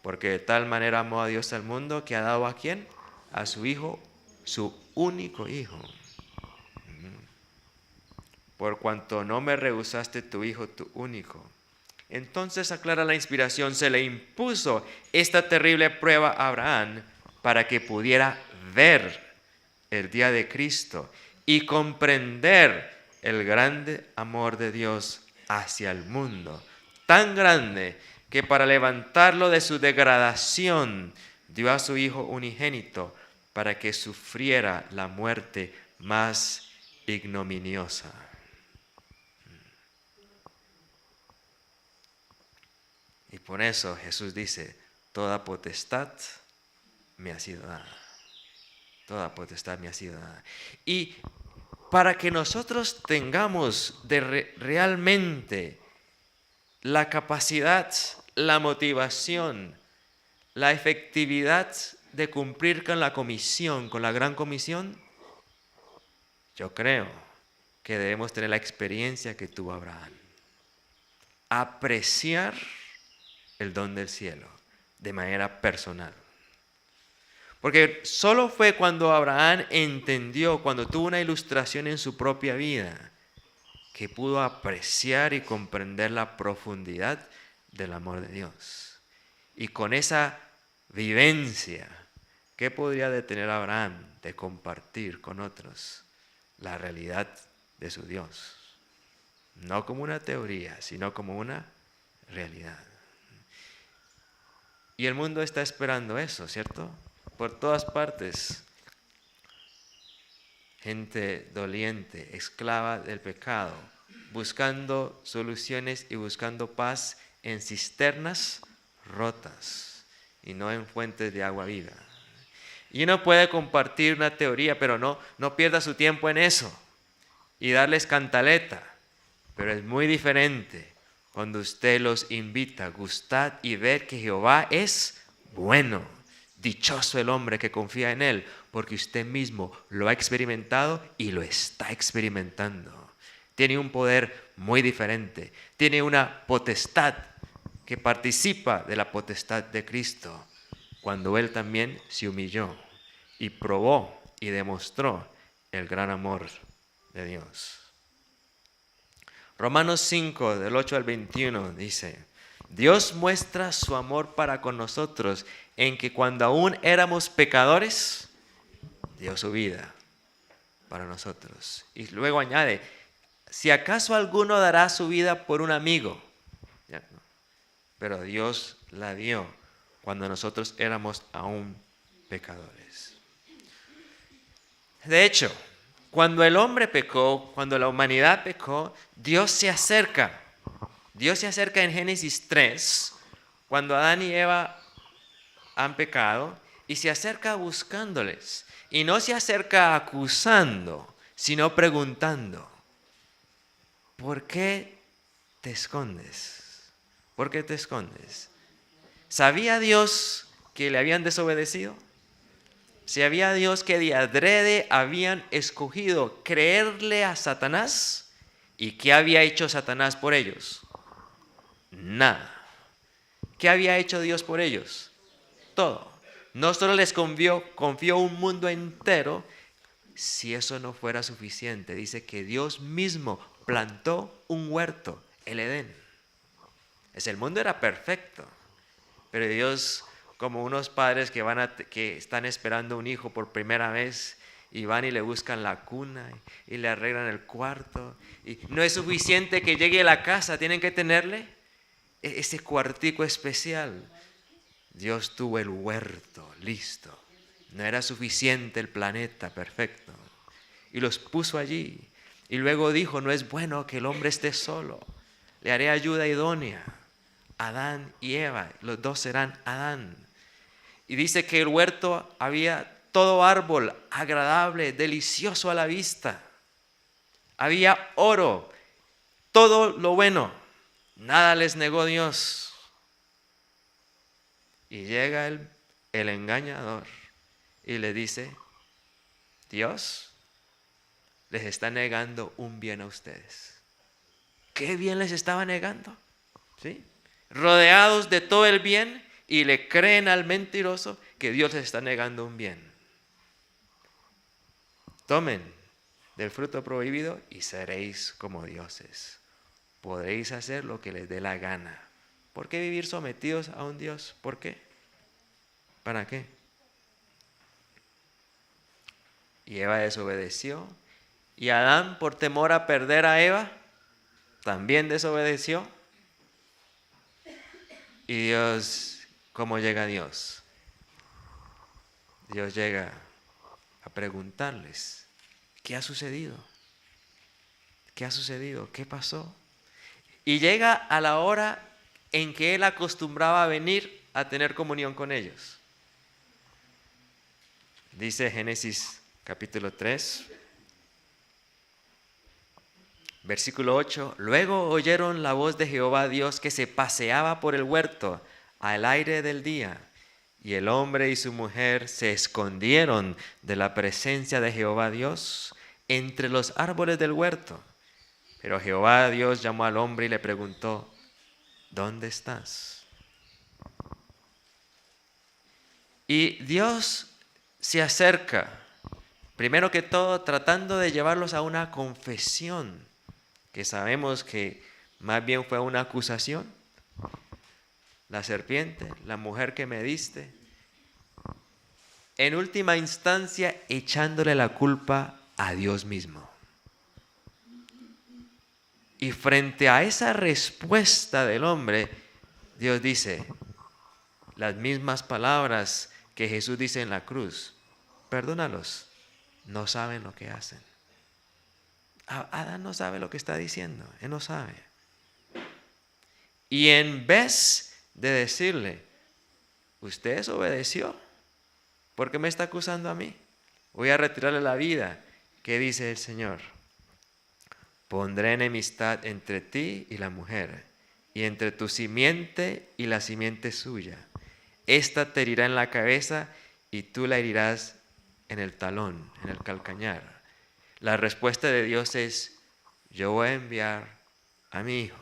Speaker 1: Porque de tal manera amó a Dios al mundo que ha dado ¿a quién? A su hijo, su único hijo. Por cuanto no me rehusaste tu hijo, tu único. Entonces aclara la inspiración, se le impuso esta terrible prueba a Abraham para que pudiera ver el día de Cristo y comprender el grande amor de Dios hacia el mundo. Tan grande que para levantarlo de su degradación dio a su Hijo unigénito para que sufriera la muerte más ignominiosa. Y por eso Jesús dice, toda potestad me ha sido dada. Toda potestad me ha sido dada. Y para que nosotros tengamos realmente la capacidad, la motivación, la efectividad de cumplir con la comisión, con la gran comisión, yo creo que debemos tener la experiencia que tuvo Abraham. Apreciar el don del cielo de manera personal. Porque solo fue cuando Abraham entendió, cuando tuvo una ilustración en su propia vida, que pudo apreciar y comprender la profundidad del amor de Dios. Y con esa vivencia, ¿qué podría detener a Abraham de compartir con otros la realidad de su Dios? No como una teoría, sino como una realidad. Y el mundo está esperando eso, ¿cierto? Por todas partes. Gente doliente, esclava del pecado, buscando soluciones y buscando paz en cisternas rotas y no en fuentes de agua viva. Y uno puede compartir una teoría, pero no pierda su tiempo en eso y darles cantaleta. Pero es muy diferente cuando usted los invita, gustad y ver que Jehová es bueno. Dichoso el hombre que confía en él, porque usted mismo lo ha experimentado y lo está experimentando. Tiene un poder muy diferente. Tiene una potestad que participa de la potestad de Cristo, cuando él también se humilló y probó y demostró el gran amor de Dios. Romanos 5, del 8 al 21 dice: Dios muestra su amor para con nosotros en que cuando aún éramos pecadores, dio su vida para nosotros. Y luego añade, si acaso alguno dará su vida por un amigo, pero Dios la dio cuando nosotros éramos aún pecadores. De hecho, cuando el hombre pecó, cuando la humanidad pecó, Dios se acerca. Dios se acerca en Génesis 3, cuando Adán y Eva han pecado, y se acerca buscándoles. Y no se acerca acusando, sino preguntando, ¿por qué te escondes? ¿Por qué te escondes? ¿Sabía Dios que le habían desobedecido? ¿Sabía Dios que de adrede habían escogido creerle a Satanás? ¿Y qué había hecho Satanás por ellos? Nada. ¿Qué había hecho Dios por ellos? Todo. No solo les confió un mundo entero. Si eso no fuera suficiente, dice que Dios mismo plantó un huerto, el Edén. El mundo era perfecto, pero Dios, como unos padres que están esperando un hijo por primera vez y van y le buscan la cuna y le arreglan el cuarto, y no es suficiente que llegue a la casa, tienen que tenerle ese cuartico especial. Dios tuvo el huerto listo. No era suficiente el planeta perfecto. Y los puso allí. Y luego dijo, no es bueno que el hombre esté solo. Le haré ayuda idónea. Adán y Eva, los dos serán Adán. Y dice que el huerto había todo árbol agradable, delicioso a la vista. Había oro, todo lo bueno. Nada les negó Dios. Y llega el engañador y le dice, Dios les está negando un bien a ustedes. ¿Qué bien les estaba negando? ¿Sí? Rodeados de todo el bien y le creen al mentiroso que Dios les está negando un bien. Tomen del fruto prohibido y seréis como dioses. Podréis hacer lo que les dé la gana. ¿Por qué vivir sometidos a un Dios? ¿Por qué? ¿Para qué? Y Eva desobedeció. Y Adán, por temor a perder a Eva, también desobedeció. Y Dios, ¿cómo llega Dios? Dios llega a preguntarles, ¿qué ha sucedido? ¿Qué ha sucedido? ¿Qué pasó? Y llega a la hora en que Él acostumbraba a venir a tener comunión con ellos. Dice Génesis capítulo 3, versículo 8. Luego oyeron la voz de Jehová Dios que se paseaba por el huerto al aire del día. Y el hombre y su mujer se escondieron de la presencia de Jehová Dios entre los árboles del huerto. Pero Jehová Dios llamó al hombre y le preguntó, ¿dónde estás? Y Dios se acerca, primero que todo, tratando de llevarlos a una confesión, que sabemos que más bien fue una acusación. La serpiente, la mujer que me diste, en última instancia echándole la culpa a Dios mismo. Y frente a esa respuesta del hombre, Dios dice las mismas palabras que Jesús dice en la cruz: perdónalos, no saben lo que hacen. Adán no sabe lo que está diciendo, él no sabe. Y en vez de decirle, usted desobedeció, ¿por qué me está acusando a mí? Voy a retirarle la vida. ¿Qué dice el Señor? Pondré enemistad entre ti y la mujer, y entre tu simiente y la simiente suya. Esta te herirá en la cabeza y tú la herirás en el talón, en el calcañar. La respuesta de Dios es: yo voy a enviar a mi hijo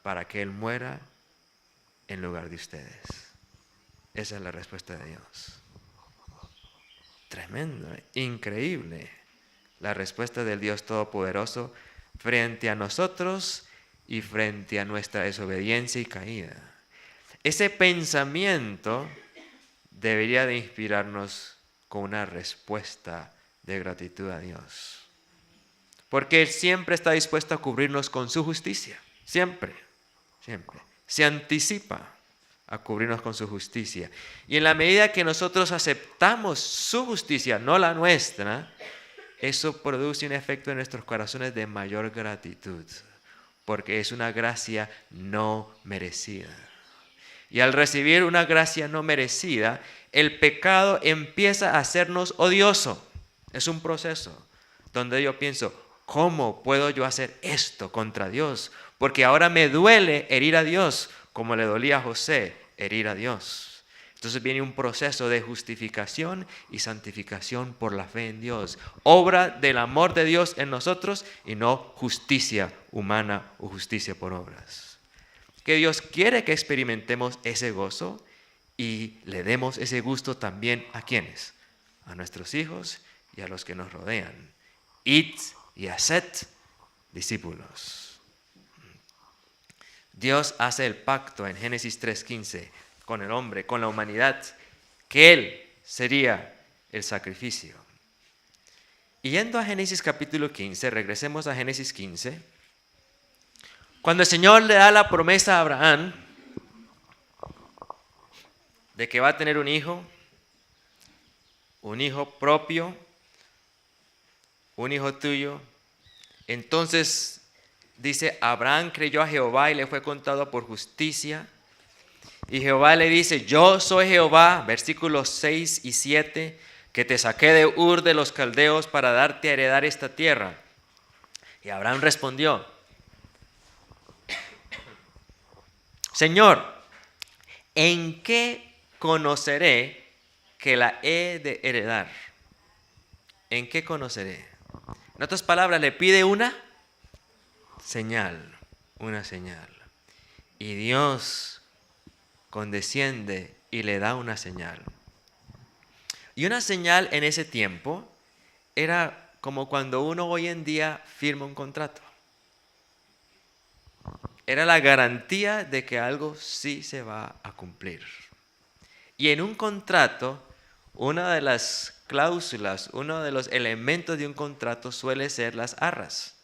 Speaker 1: para que él muera en lugar de ustedes. Esa es la respuesta de Dios. Tremendo, increíble. La respuesta del Dios Todopoderoso frente a nosotros y frente a nuestra desobediencia y caída. Ese pensamiento debería de inspirarnos con una respuesta de gratitud a Dios. Porque Él siempre está dispuesto a cubrirnos con su justicia. Siempre, siempre. Se anticipa a cubrirnos con su justicia. Y en la medida que nosotros aceptamos su justicia, no la nuestra, eso produce un efecto en nuestros corazones de mayor gratitud, porque es una gracia no merecida. Y al recibir una gracia no merecida, el pecado empieza a hacernos odioso. Es un proceso donde yo pienso, ¿cómo puedo yo hacer esto contra Dios? Porque ahora me duele herir a Dios, como le dolía a José herir a Dios. Entonces viene un proceso de justificación y santificación por la fe en Dios. Obra del amor de Dios en nosotros y no justicia humana o justicia por obras. Que Dios quiere que experimentemos ese gozo y le demos ese gusto también a quienes, a nuestros hijos y a los que nos rodean. Id y haced discípulos. Dios hace el pacto en Génesis 3:15 con el hombre, con la humanidad, que Él sería el sacrificio. Y yendo a Génesis capítulo 15, regresemos a Génesis 15. Cuando el Señor le da la promesa a Abraham de que va a tener un hijo propio, un hijo tuyo, entonces dice, Abraham creyó a Jehová y le fue contado por justicia. Y Jehová le dice, yo soy Jehová, versículos 6 y 7, que te saqué de Ur de los Caldeos para darte a heredar esta tierra. Y Abraham respondió, Señor, ¿en qué conoceré que la he de heredar? ¿En qué conoceré? En otras palabras, le pide una señal. Y Dios condesciende y le da una señal. Y una señal en ese tiempo era como cuando uno hoy en día firma un contrato. Era la garantía de que algo sí se va a cumplir. Y en un contrato, una de las cláusulas, uno de los elementos de un contrato suele ser las arras.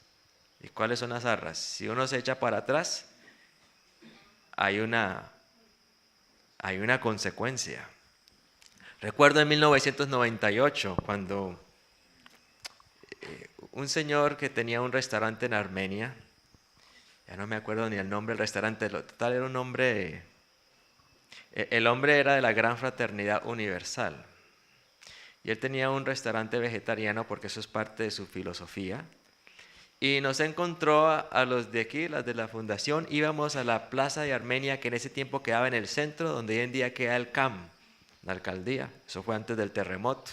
Speaker 1: ¿Y cuáles son las arras? Si uno se echa para atrás, hay una hay una consecuencia. Recuerdo en 1998 cuando un señor que tenía un restaurante en Armenia, ya no me acuerdo ni el nombre del restaurante, total era un hombre, el hombre era de la Gran Fraternidad Universal. Y él tenía un restaurante vegetariano porque eso es parte de su filosofía. Y nos encontró a los de aquí, las de la fundación, íbamos a la Plaza de Armenia, que en ese tiempo quedaba en el centro, donde hoy en día queda el CAM, la alcaldía. Eso fue antes del terremoto.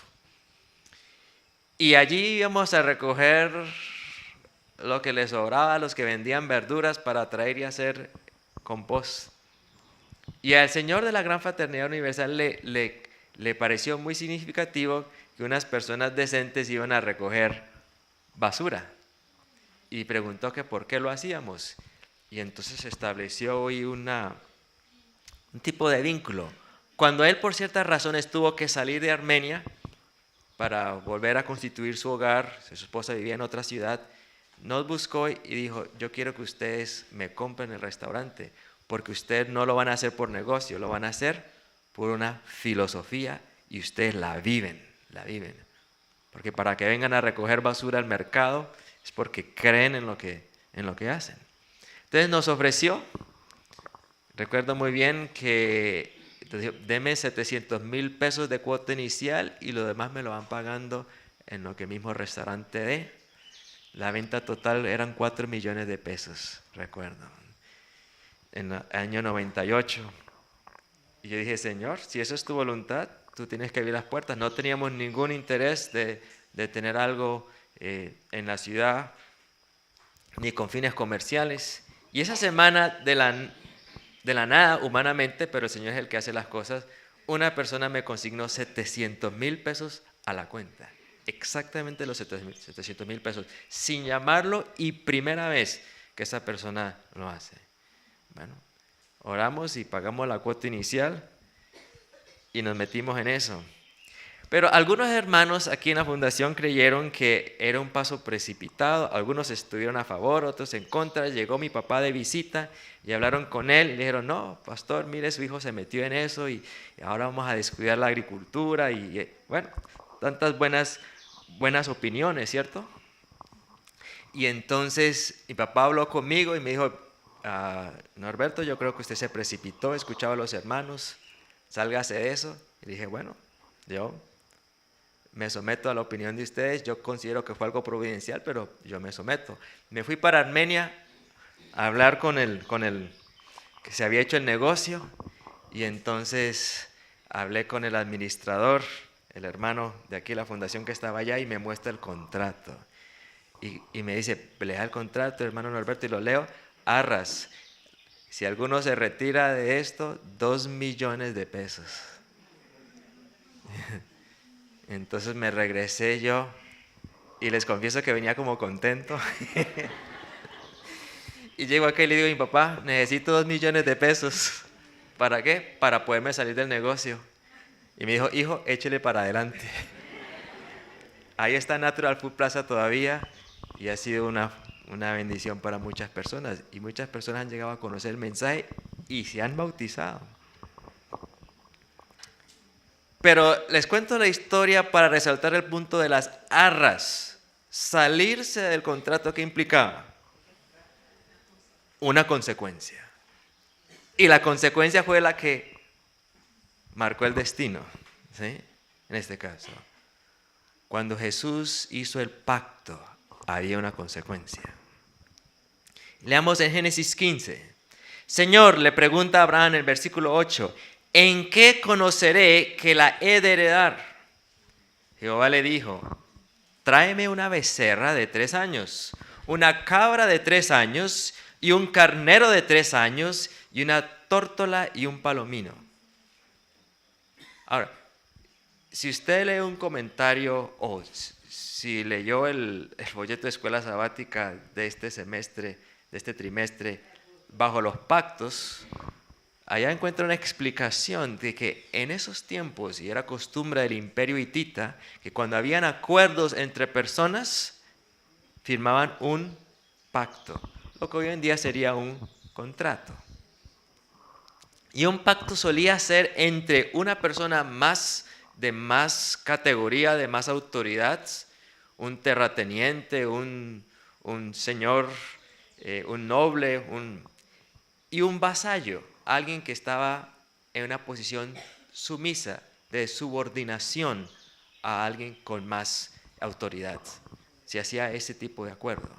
Speaker 1: Y allí íbamos a recoger lo que les sobraba a los que vendían verduras para traer y hacer compost. Y al señor de la Gran Fraternidad Universal le pareció muy significativo que unas personas decentes iban a recoger basura. Y preguntó que por qué lo hacíamos. Y entonces se estableció hoy un tipo de vínculo. Cuando él por ciertas razones tuvo que salir de Armenia para volver a constituir su hogar, su esposa vivía en otra ciudad, nos buscó y dijo, yo quiero que ustedes me compren el restaurante, porque ustedes no lo van a hacer por negocio, lo van a hacer por una filosofía y ustedes la viven. Porque para que vengan a recoger basura al mercado es porque creen en lo que hacen. Entonces nos ofreció, recuerdo muy bien que dijo, deme 700,000 pesos de cuota inicial y lo demás me lo van pagando en lo que mismo restaurante dé. La venta total eran 4 millones de pesos, recuerdo, en el año 98. Y yo dije, Señor, si eso es tu voluntad, tú tienes que abrir las puertas. No teníamos ningún interés de tener algo en la ciudad, ni con fines comerciales. Y esa semana, de la nada, humanamente, pero el Señor es el que hace las cosas, una persona me consignó 700,000 pesos a la cuenta. Exactamente los 700,000 pesos, sin llamarlo, y primera vez que esa persona lo hace. Bueno, oramos y pagamos la cuota inicial y nos metimos en eso. Pero algunos hermanos aquí en la fundación creyeron que era un paso precipitado, algunos estuvieron a favor, otros en contra. Llegó mi papá de visita y hablaron con él y le dijeron, no, pastor, mire, su hijo se metió en eso y ahora vamos a descuidar la agricultura y bueno, tantas buenas opiniones, ¿cierto? Y entonces mi papá habló conmigo y me dijo, Norberto, yo creo que usted se precipitó, escuchaba a los hermanos, sálgase de eso. Y dije, bueno, yo me someto a la opinión de ustedes, yo considero que fue algo providencial, pero yo me someto. Me fui para Armenia a hablar con el que se había hecho el negocio, y entonces hablé con el administrador, el hermano de aquí, la fundación que estaba allá, y me muestra el contrato. Y me dice, lea el contrato, hermano Norberto, y lo leo, arras, si alguno se retira de esto, 2 millones de pesos. Entonces me regresé yo y les confieso que venía como contento. Y llego acá y le digo a mi papá, necesito 2 millones de pesos. ¿Para qué? Para poderme salir del negocio. Y me dijo, hijo, échele para adelante. Ahí está Natural Food Plaza todavía y ha sido una bendición para muchas personas. Y muchas personas han llegado a conocer el mensaje y se han bautizado. Pero les cuento la historia para resaltar el punto de las arras. Salirse del contrato que implicaba una consecuencia. Y la consecuencia fue la que marcó el destino, ¿sí? En este caso. Cuando Jesús hizo el pacto, había una consecuencia. Leamos en Génesis 15. Señor, le pregunta a Abraham en el versículo 8, ¿en qué conoceré que la he de heredar? Jehová le dijo, tráeme una becerra de 3 años, una cabra de 3 años y un carnero de 3 años y una tórtola y un palomino. Ahora, si usted lee un comentario o si leyó el folleto de escuela sabática de este semestre, de este trimestre, bajo los pactos, allá encuentra una explicación de que en esos tiempos, y era costumbre del imperio hitita, que cuando habían acuerdos entre personas, firmaban un pacto, lo que hoy en día sería un contrato. Y un pacto solía ser entre una persona de más categoría, de más autoridad, un terrateniente, un señor, un noble, y un vasallo, alguien que estaba en una posición sumisa, de subordinación a alguien con más autoridad. Se hacía ese tipo de acuerdo.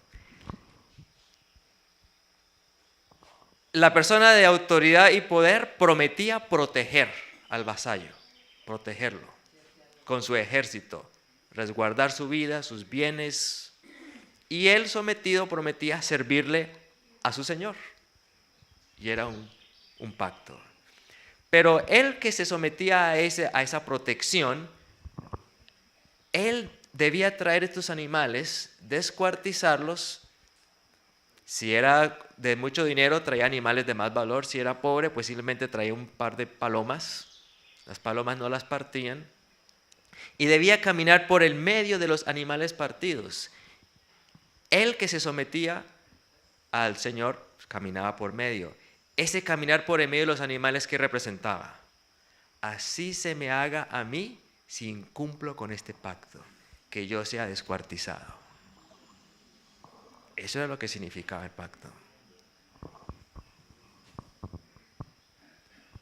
Speaker 1: La persona de autoridad y poder prometía proteger al vasallo, protegerlo con su ejército, resguardar su vida, sus bienes, y el sometido prometía servirle a su señor. Y era un pacto. Pero el que se sometía a esa protección, él debía traer estos animales, descuartizarlos. Si era de mucho dinero, traía animales de más valor. Si era pobre, pues simplemente traía un par de palomas. Las palomas no las partían. Y debía caminar por el medio de los animales partidos. El que se sometía al Señor caminaba por medio. Ese caminar por el medio de los animales, ¿qué representaba? Así se me haga a mí si incumplo con este pacto, que yo sea descuartizado. Eso era lo que significaba el pacto.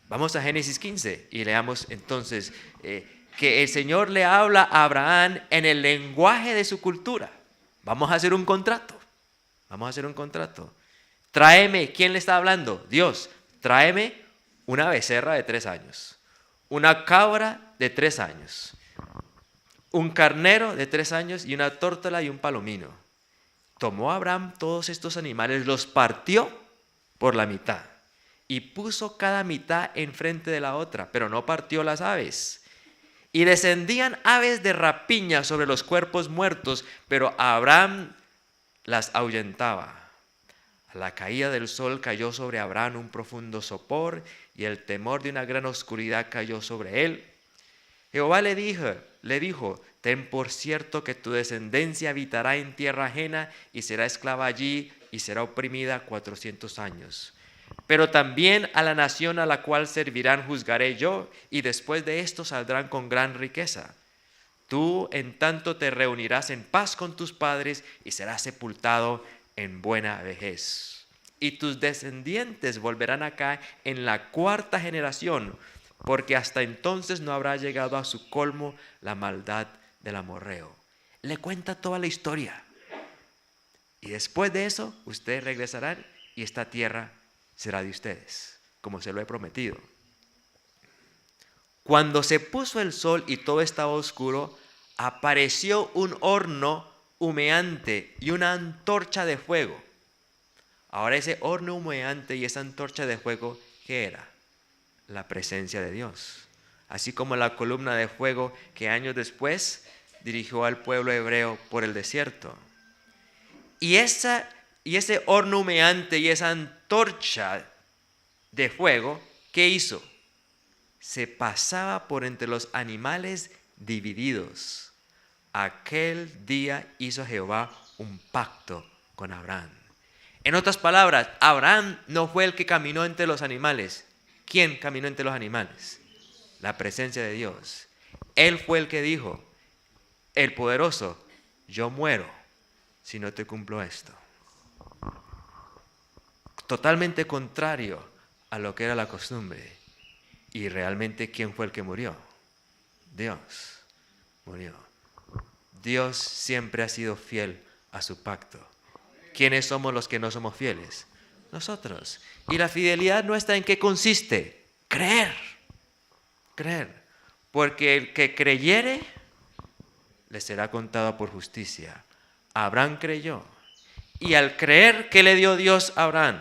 Speaker 1: Vamos a Génesis 15 y leamos entonces que el Señor le habla a Abraham en el lenguaje de su cultura. Vamos a hacer un contrato. Vamos a hacer un contrato. Tráeme, ¿quién le está hablando? Dios. Tráeme una becerra de 3 años, una cabra de 3 años, un carnero de 3 años y una tórtola y un palomino. Tomó Abraham todos estos animales, los partió por la mitad y puso cada mitad enfrente de la otra, pero no partió las aves. Y descendían aves de rapiña sobre los cuerpos muertos, pero Abraham las ahuyentaba. A la caída del sol cayó sobre Abraham un profundo sopor y el temor de una gran oscuridad cayó sobre él. Jehová le dijo, ten por cierto que tu descendencia habitará en tierra ajena y será esclava allí y será oprimida 400 años. Pero también a la nación a la cual servirán juzgaré yo, y después de esto saldrán con gran riqueza. Tú en tanto te reunirás en paz con tus padres y serás sepultado en buena vejez. Y tus descendientes volverán acá en la 4ª generación, porque hasta entonces no habrá llegado a su colmo la maldad del amorreo. Le cuenta toda la historia. Y después de eso, ustedes regresarán y esta tierra será de ustedes, como se lo he prometido. Cuando se puso el sol y todo estaba oscuro, apareció un horno humeante y una antorcha de fuego. Ahora ese horno humeante y esa antorcha de fuego, ¿qué era? La presencia de Dios. Así como la columna de fuego que años después dirigió al pueblo hebreo por el desierto. Y ese horno humeante y esa antorcha de fuego, ¿qué hizo? Se pasaba por entre los animales divididos. Aquel día hizo Jehová un pacto con Abraham. En otras palabras, Abraham no fue el que caminó entre los animales. ¿Quién caminó entre los animales? La presencia de Dios. Él fue el que dijo, el poderoso, yo muero si no te cumplo esto. Totalmente contrario a lo que era la costumbre. Y realmente, ¿quién fue el que murió? Dios murió. Dios siempre ha sido fiel a su pacto. ¿Quiénes somos los que no somos fieles? Nosotros. Y la fidelidad no está en qué consiste. Creer. Porque el que creyere, le será contado por justicia. Abraham creyó. Y al creer, ¿qué le dio Dios a Abraham?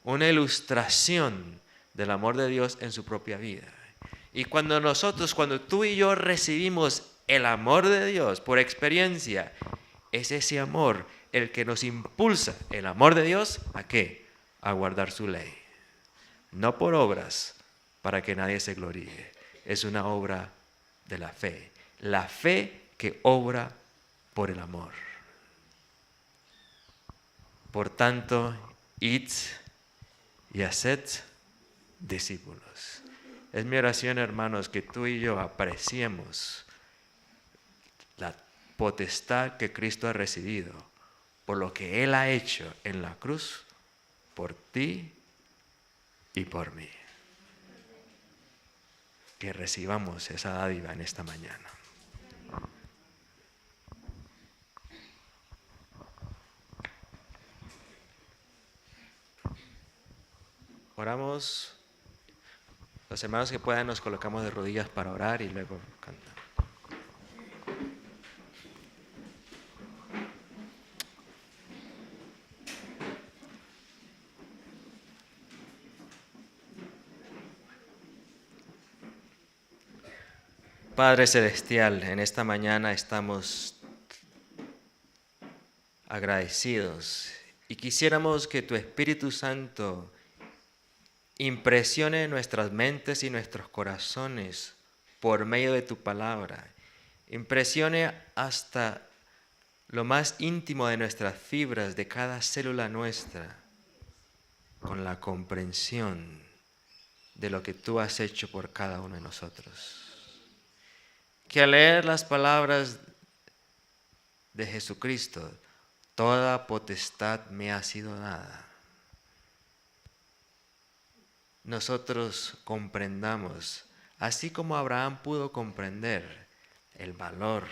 Speaker 1: Una ilustración del amor de Dios en su propia vida. Y cuando tú y yo recibimos el amor de Dios por experiencia, es ese amor el que nos impulsa, el amor de Dios, ¿a qué? A guardar su ley. No por obras, para que nadie se gloríe. Es una obra de la fe. La fe que obra por el amor. Por tanto, id y haced discípulos. Es mi oración, hermanos, que tú y yo apreciemos la potestad que Cristo ha recibido por lo que Él ha hecho en la cruz, por ti y por mí. Que recibamos esa dádiva en esta mañana. Oramos. Los hermanos que puedan nos colocamos de rodillas para orar y luego cantar. Padre Celestial, en esta mañana estamos agradecidos y quisiéramos que tu Espíritu Santo impresione nuestras mentes y nuestros corazones por medio de tu palabra. Impresione hasta lo más íntimo de nuestras fibras, de cada célula nuestra, con la comprensión de lo que tú has hecho por cada uno de nosotros. Que al leer las palabras de Jesucristo, toda potestad me ha sido dada, nosotros comprendamos, así como Abraham pudo comprender el valor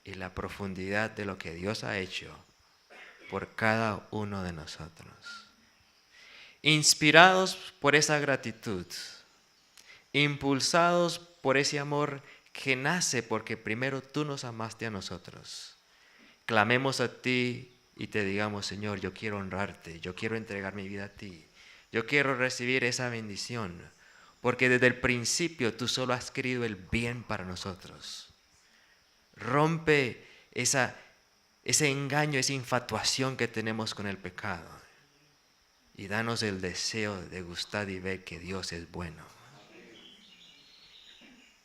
Speaker 1: y la profundidad de lo que Dios ha hecho por cada uno de nosotros. Inspirados por esa gratitud, impulsados por ese amor que nace porque primero tú nos amaste a nosotros, clamemos a ti y te digamos: Señor, yo quiero honrarte, yo quiero entregar mi vida a ti, yo quiero recibir esa bendición, porque desde el principio tú solo has querido el bien para nosotros. Rompe ese engaño, esa infatuación que tenemos con el pecado y danos el deseo de gustar y ver que Dios es bueno.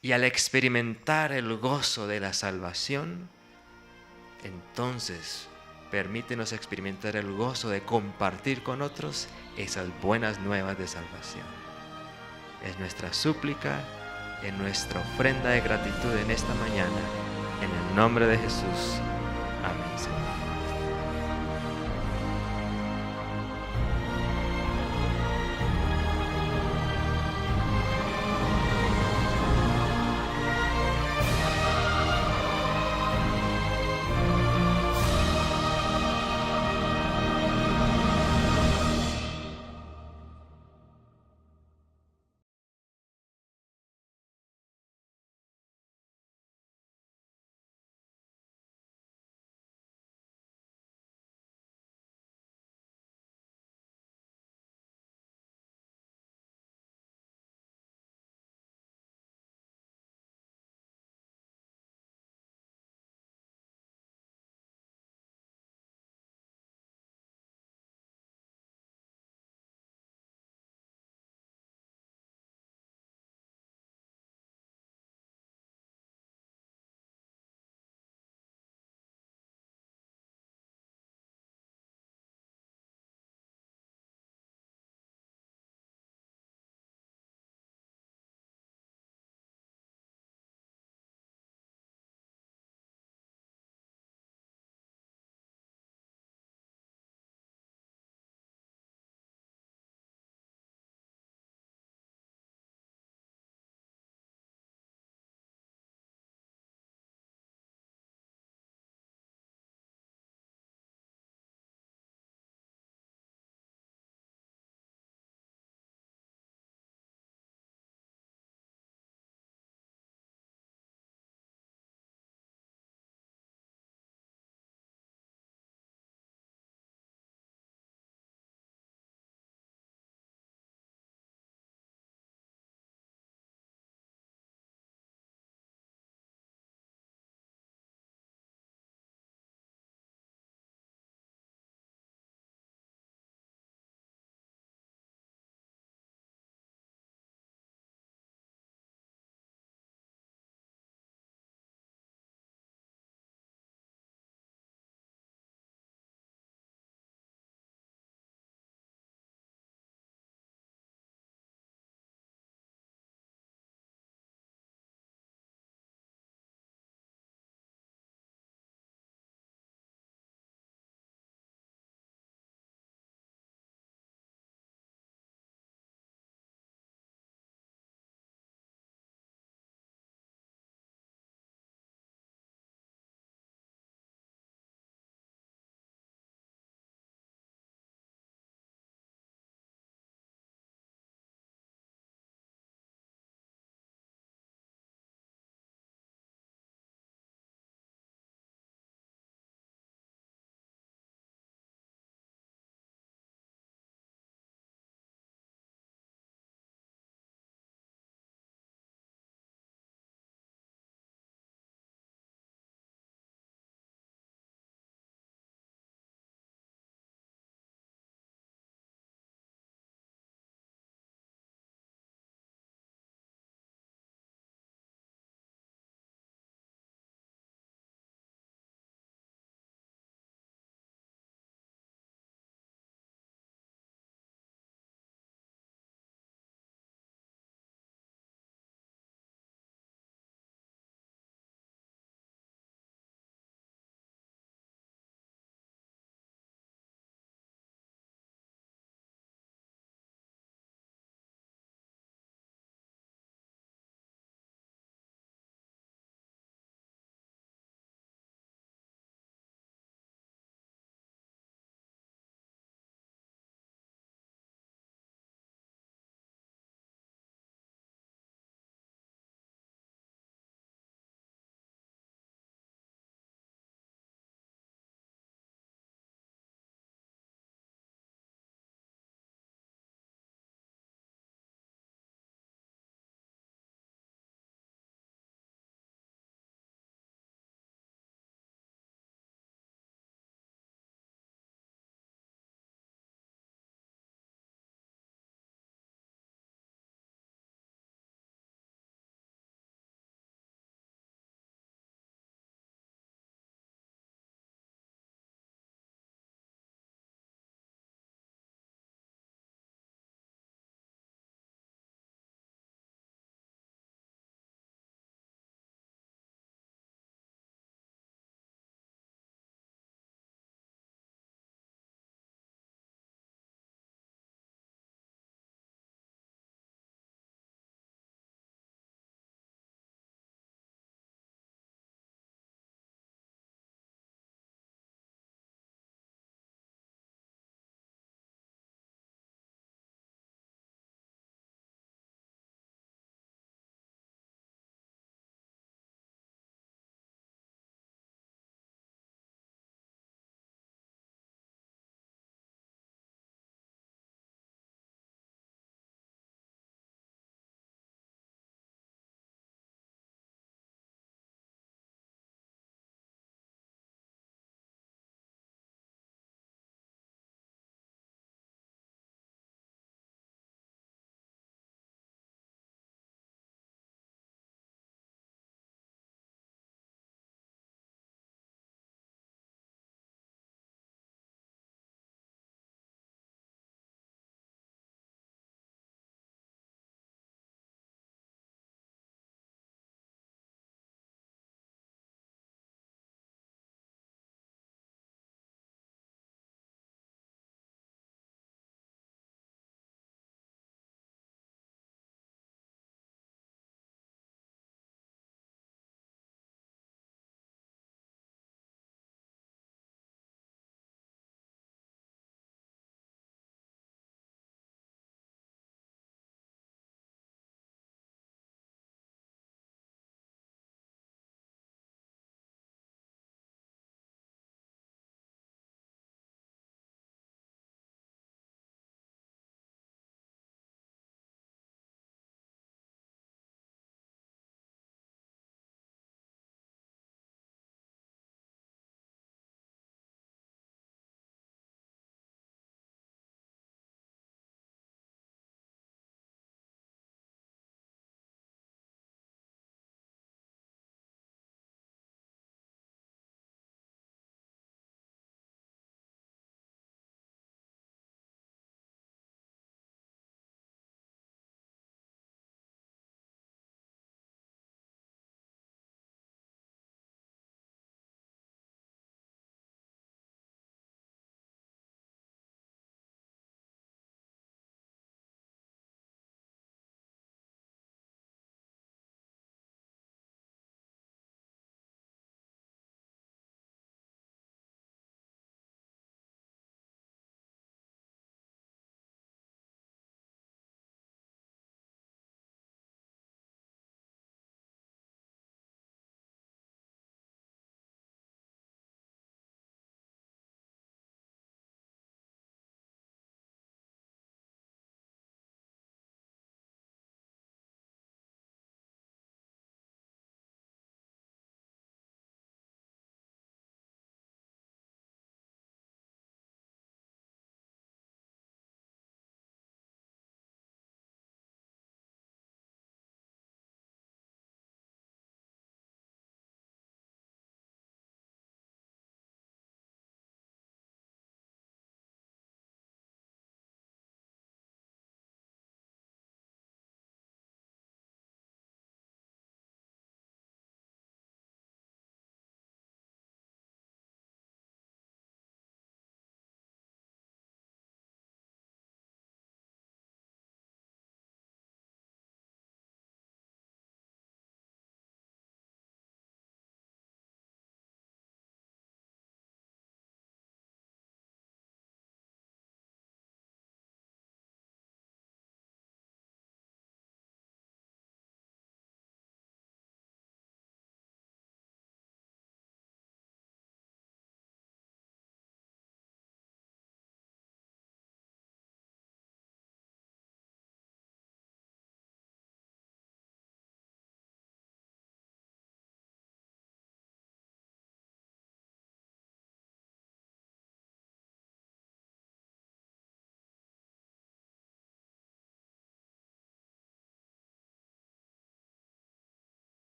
Speaker 1: Y al experimentar el gozo de la salvación, entonces permítenos experimentar el gozo de compartir con otros esas buenas nuevas de salvación. Es nuestra súplica, es nuestra ofrenda de gratitud en esta mañana. En el nombre de Jesús. Amén, Señor.